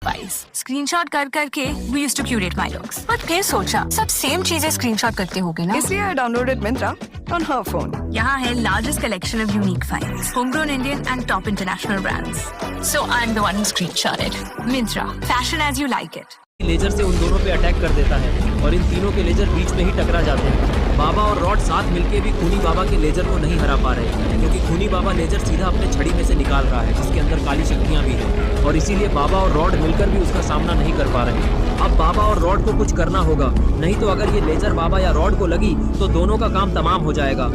Wise screenshot कर करके we used to curate my looks, but फिर सोचा सब सेम चीजें स्क्रीनशॉट करते होगे ना, इसलिए I downloaded Myntra on her phone. यहाँ है largest collection of unique finds, homegrown Indian and top international brands. So I am the one who screenshotted. Myntra, fashion as you like it. लेजर से उन दोनों पे अटैक कर देता है और इन तीनों के लेजर बीच में ही टकरा जाते हैं। बाबा और रॉड साथ मिलके भी खूनी बाबा के लेजर को नहीं हरा पा रहे, क्योंकि खूनी बाबा लेजर सीधा अपने छड़ी में से निकाल रहा है, जिसके अंदर काली शक्तियां भी हैं, और इसीलिए बाबा और रॉड मिलकर भी उसका सामना नहीं कर पा रहे। अब बाबा और रॉड को कुछ करना होगा, नहीं तो अगर ये लेजर बाबा या रॉड को लगी तो दोनों का काम तमाम हो जाएगा।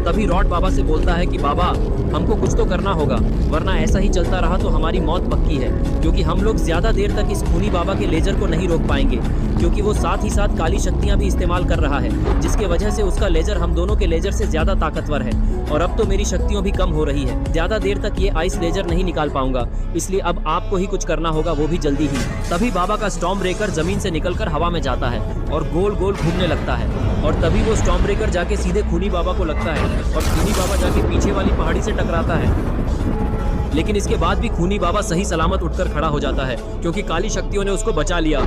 तभी रॉड बाबा से बोलता है कि बाबा, हमको कुछ तो करना होगा, वरना ऐसा ही चलता रहा तो हमारी मौत पक्की है, क्योंकि हम लोग ज्यादा देर तक इस खूनी बाबा के लेजर को नहीं रोक पाएंगे, क्योंकि वो साथ ही साथ काली शक्तियां भी इस्तेमाल कर रहा है, जिसके वजह से उसका लेजर हम दोनों के लेजर से ज्यादा ताकतवर है, और अब तो मेरी शक्तियों भी कम हो रही है। ज्यादा देर तक ये आइस लेजर नहीं निकाल पाऊंगा, इसलिए अब आपको ही कुछ करना होगा, वो भी जल्दी ही। तभी बाबा का स्टॉर्म ब्रेकर जमीन से निकलकर हवा में जाता है और गोल गोल घूमने लगता है, और तभी वो स्टॉर्म ब्रेकर जाके सीधे खूनी बाबा को लगता है और खूनी बाबा जाके पीछे वाली पहाड़ी से टकराता है। लेकिन इसके बाद भी खूनी बाबा सही सलामत उठकर खड़ा हो जाता है, क्योंकि काली शक्तियों ने उसको बचा लिया।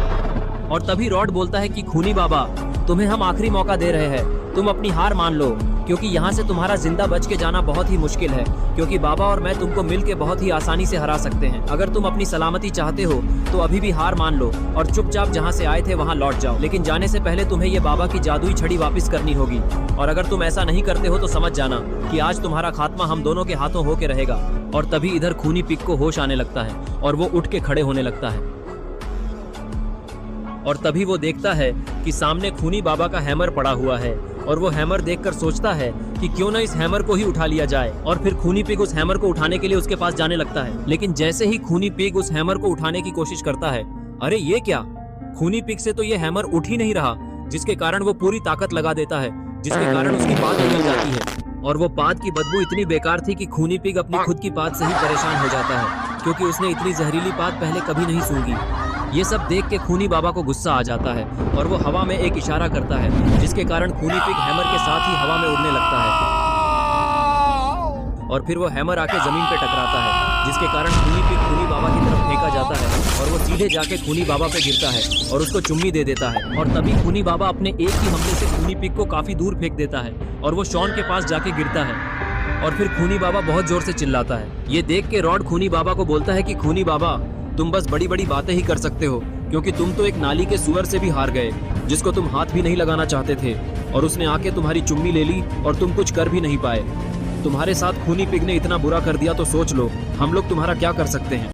और तभी रॉड बोलता है कि खूनी बाबा, तुम्हें हम आखिरी मौका दे रहे हैं, तुम अपनी हार मान लो, क्योंकि यहाँ से तुम्हारा जिंदा बच के जाना बहुत ही मुश्किल है, क्योंकि बाबा और मैं तुमको मिलके बहुत ही आसानी से हरा सकते हैं। अगर तुम अपनी सलामती चाहते हो तो अभी भी हार मान लो और चुपचाप जहाँ से आए थे वहाँ लौट जाओ, लेकिन जाने से पहले तुम्हें ये बाबा की जादुई छड़ी वापस करनी होगी, और अगर तुम ऐसा नहीं करते हो तो समझ जाना कि आज तुम्हारा खात्मा हम दोनों के हाथों होके रहेगा। और तभी इधर खूनी पिग को होश आने लगता है और वो उठ के खड़े होने लगता है, और तभी वो देखता है कि सामने खूनी बाबा का हैमर पड़ा हुआ है, और वो हैमर देखकर सोचता है कि क्यों ना इस हैमर को ही उठा लिया जाए। और फिर खूनी पिग उस हैमर को उठाने के लिए उसके पास जाने लगता है, लेकिन जैसे ही खूनी पिग उस हैमर को उठाने की कोशिश करता है, अरे ये क्या, खूनी पिग से तो ये हैमर उठ ही नहीं रहा, जिसके कारण वो पूरी ताकत लगा देता है, जिसके कारण उसकी पात निकल जाती है, और वो पात की बदबू इतनी बेकार थी कि खूनी पिग अपनी खुद की पात से ही परेशान हो जाता है, क्योंकि उसने इतनी जहरीली पात पहले कभी नहीं सूंघी। ये सब देख के खूनी बाबा को गुस्सा आ जाता है और वो हवा में एक इशारा करता है, जिसके कारण खूनी पिग हैमर के साथ ही हवा में उड़ने लगता है, और फिर वो हैमर आके जमीन पे टकराता है, जिसके कारण खूनी पिग खूनी बाबा की तरफ फेंका जाता है, और वो सीधे जाके खूनी बाबा पे गिरता है और उसको चुम्मी दे देता है। और तभी खूनी बाबा अपने एक ही हमले से खूनी पिग को काफी दूर फेंक देता है, और वो शॉन के पास जाके गिरता है, और फिर खूनी बाबा बहुत जोर से चिल्लाता है। ये देख के रॉड खूनी बाबा को बोलता है कि खूनी बाबा, तुम बस बड़ी बड़ी बातें ही कर सकते हो, क्योंकि तुम तो एक नाली के सुअर से भी हार गए, जिसको तुम हाथ भी नहीं लगाना चाहते थे, और उसने आके तुम्हारी चुम्मी ले ली और तुम कुछ कर भी नहीं पाए। तुम्हारे साथ खूनी पिग ने इतना बुरा कर दिया तो सोच लो हम लोग तुम्हारा क्या कर सकते हैं।